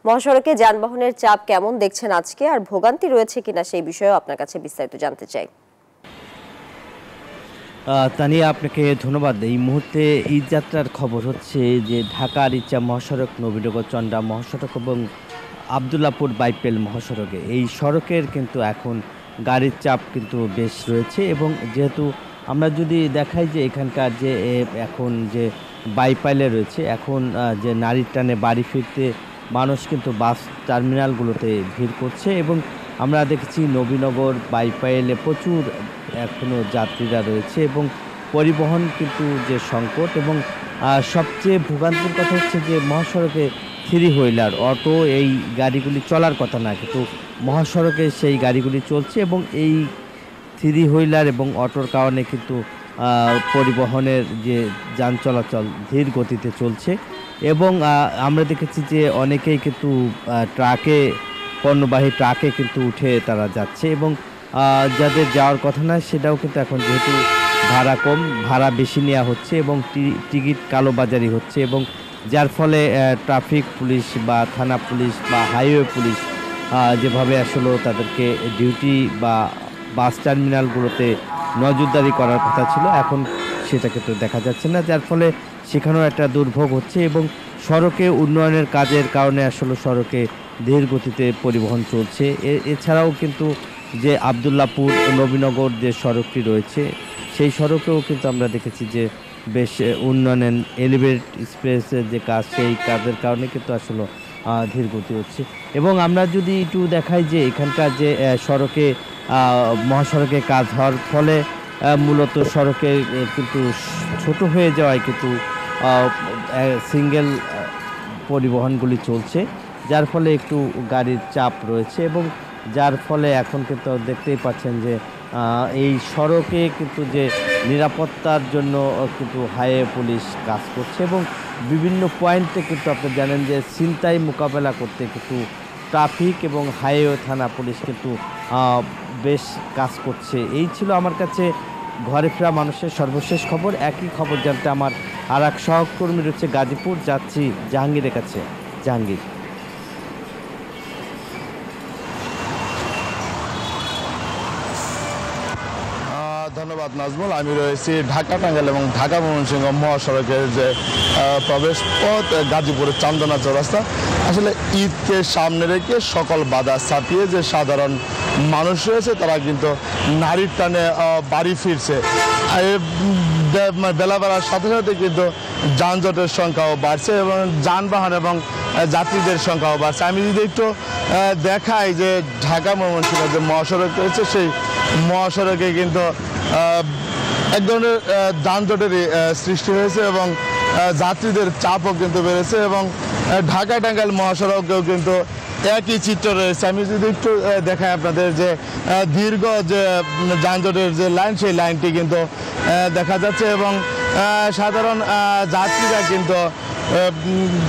মহাসড়কে যানবাহনের চাপ কেমন দেখছেন আজকে, আর ভোগান্তি রয়েছে কিনা সেই বিষয়েও আপনার কাছে বিস্তারিত জানতে চাই। তানিয়া, আপনাকে ধন্যবাদ। এই মুহূর্তে ঈদ যাত্রার খবর হচ্ছে যে ঢাকার ইচ্ছা মহাসড়ক, নবীনগর চন্ডা মহাসড়ক এবং আবদুল্লাপুর বাইপেল মহাসড়কে এই সড়কের কিন্তু এখন গাড়ির চাপ কিন্তু বেশ রয়েছে। এবং যেহেতু আমরা যদি দেখাই যে এখানকার যে এখন যে বাইপাইলে রয়েছে, এখন যে নারীর টানে বাড়ি ফিরতে মানুষ কিন্তু বাস টার্মিনালগুলোতে ভিড় করছে। এবং আমরা দেখেছি নবীনগর বাইপাইলে প্রচুর এখনও যাত্রীরা রয়েছে এবং পরিবহন কিন্তু যে সংকট। এবং সবচেয়ে ভোগান্তির কথা হচ্ছে যে মহাসড়কে থ্রি হুইলার অটো এই গাড়িগুলি চলার কথা না, কিন্তু মহাসড়কে সেই গাড়িগুলি চলছে এবং এই থ্রি হুইলার এবং অটোর কারণে কিন্তু পরিবহনের যে যান চলাচল ধীর গতিতে চলছে। এবং আমরা দেখেছি যে অনেকেই কিন্তু পণ্যবাহী ট্রাকে কিন্তু উঠে তারা যাচ্ছে। এবং যাদের যাওয়ার কথা না সেটাও কিন্তু এখন যেহেতু ভাড়া কম, ভাড়া বেশি নেওয়া হচ্ছে এবং টিকিট কালোবাজারি হচ্ছে। এবং যার ফলে ট্রাফিক পুলিশ বা থানা পুলিশ বা হাইওয়ে পুলিশ যেভাবে আসলে তাদেরকে ডিউটি বা বাস টার্মিনালগুলোতে নজরদারি করার কথা ছিল, এখন সেটা কিন্তু দেখা যাচ্ছে না, যার ফলে সেখানেও একটা দুর্ভোগ হচ্ছে। এবং সড়কে উন্নয়নের কাজের কারণে আসলে সড়কে ধীর গতিতে পরিবহন চলছে। এছাড়াও কিন্তু যে আবদুল্লাপুর নবীনগর যে সড়কটি রয়েছে সেই সড়কেও কিন্তু আমরা দেখেছি যে বেশ উন্নয়নের এলিভেটেড স্পেসের যে কাজ, সেই কাজের কারণে কিন্তু আসলে ধীর গতি হচ্ছে। এবং আমরা যদি একটু দেখাই যে এখানকার যে সড়কে মহাসড়কে কাজ হওয়ার ফলে মূলত সড়কে কিন্তু ছোট হয়ে যাওয়ায় কিন্তু সিঙ্গেল পরিবহনগুলি চলছে, যার ফলে একটু গাড়ির চাপ রয়েছে। এবং যার ফলে এখন কিন্তু দেখতেই পাচ্ছেন যে এই সড়কে কিন্তু যে নিরাপত্তার জন্য কিন্তু হাইওয়ে পুলিশ কাজ করছে এবং বিভিন্ন পয়েন্টে কিন্তু আপনি জানেন যে ছিনতাই মোকাবেলা করতে কিন্তু ট্রাফিক এবং হাইওয়ে থানা পুলিশ কিন্তু বেশ কাজ করছে। এই ছিল আমার কাছে ঘরে ফেরা মানুষের সর্বশেষ খবর। একই খবর জানতে আমার আর এক সহকর্মী রয়েছে গাজীপুর, যাচ্ছি জাহাঙ্গীরের কাছে। জাহাঙ্গীর। ধন্যবাদ নাজমুল। আমি রয়েছি ঢাকা টাঙ্গাইল এবং ঢাকা ময়মনসিংহ মহাসড়কের যে প্রবেশ পথ গাজীপুরের চান্দনা চৌরাস্তা। আসলে ঈদকে সামনে রেখে সকল বাধা ছাপিয়ে যে সাধারণ মানুষ রয়েছে তারা কিন্তু নারীর টানে বাড়ি ফিরছে। বেলা বাড়ার সাথে সাথে কিন্তু যানজটের সংখ্যাও বাড়ছে এবং যানবাহন এবং যাত্রীদের সংখ্যাও বাড়ছে। আমি যদি একটু দেখাই যে ঢাকা ময়মনসিংহ যে মহাসড়ক রয়েছে সেই মহাসড়কে কিন্তু এক ধরনের যানজটেরই সৃষ্টি হয়েছে এবং যাত্রীদের চাপও কিন্তু বেড়েছে। এবং ঢাকা টাঙ্গাইল মহাসড়কেও কিন্তু একই চিত্র রয়েছে। আমি যদি একটু দেখাই আপনাদের যে দীর্ঘ যে যানজটের যে লাইন, সেই লাইনটি কিন্তু দেখা যাচ্ছে এবং সাধারণ যাত্রীরা কিন্তু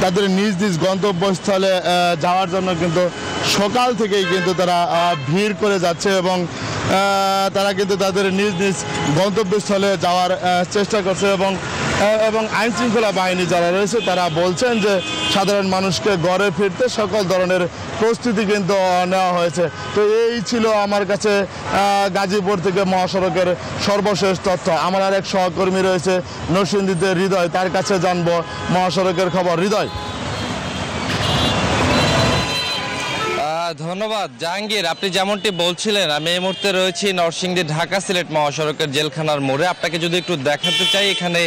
তাদের নিজ নিজ গন্তব্যস্থলে যাওয়ার জন্য কিন্তু সকাল থেকেই কিন্তু তারা ভিড় করে যাচ্ছে এবং তারা কিন্তু তাদের নিজ নিজ গন্তব্যস্থলে যাওয়ার চেষ্টা করছে। এবং আইন শৃঙ্খলা বাহিনী যারা রয়েছে তারা বলছেন যে সাধারণ মানুষকে ঘরে ফিরতে সকল ধরনের প্রস্তুতি কিন্তু নেওয়া হয়েছে। তো এই ছিল আমার কাছে গাজীপুর থেকে মহাসড়কের সর্বশেষ তথ্য। আমার আর এক সহকর্মী রয়েছে নরসিংদীতে হৃদয়, তার কাছে জানবো মহাসড়কের খবর। হৃদয়। ধন্যবাদ জাহাঙ্গীর। আপনি যেমনটি বলছিলেন, আমি এই মুহূর্তে রয়েছি নরসিংদী ঢাকা সিলেট মহাসড়কের জেলখানার মোড়ে। আপনাকে যদি একটু দেখাতে চাই, এখানে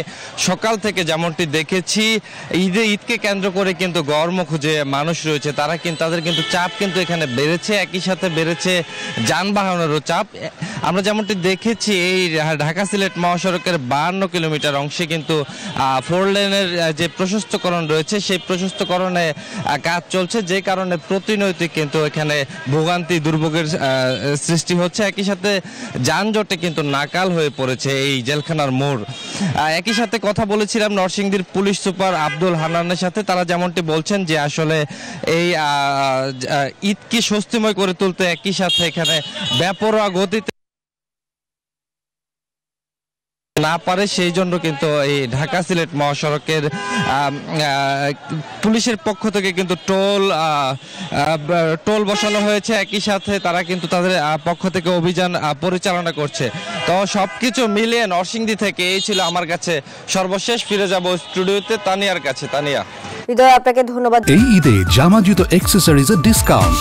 সকাল থেকে যেমনটি দেখেছি ঈদকে কেন্দ্র করে কিন্তু গড়মুখো যে মানুষ রয়েছে তাদের কিন্তু চাপ কিন্তু এখানে বেড়েছে, একই সাথে বেড়েছে যানবাহনেরও চাপ। আমরা যেমনটি দেখেছি এই ঢাকা সিলেট মহাসড়কের 52 কিলোমিটার অংশে কিন্তু 4 লেনের যে প্রশস্তকরণ রয়েছে সেই প্রশস্তকরণে কাজ চলছে, যে কারণে প্রতিনিয়ত কিন্তু এখানে ভোগান্তি দুর্ভোগের সৃষ্টি হচ্ছে। একই সাথে যানজটে কিন্তু নাকাল হয়ে পড়েছে এই জেলখানার মোড়। একই সাথে কথা বলেছিলাম নরসিংদীর পুলিশ সুপার আব্দুল হান্নানের সাথে। তারা যেমনটি বলছেন যে আসলে এই ঈদকে স্বস্তিময় করে তুলতে একই সাথে এখানে বেপরোয়া গতিতে না পারে, সেই জন্য কিন্তু এই ঢাকা সিলেট মহাসড়কের পুলিশের পক্ষ থেকে কিন্তু টোল বসানো হয়েছে। একই সাথে তারা কিন্তু তাদের পক্ষ থেকে অভিযান পরিচালনা করছে। তো সবকিছু মিলিয়ে নরসিংদী থেকে এই ছিল আমার কাছে সর্বশেষ। ফিরে যাব স্টুডিওতে তানিয়ার কাছে। তানিয়া, হৃদয় আপনাকে ধন্যবাদ। এই ঈদে জামা জুতো অ্যাক্সেসরিজের ডিসকাউন্ট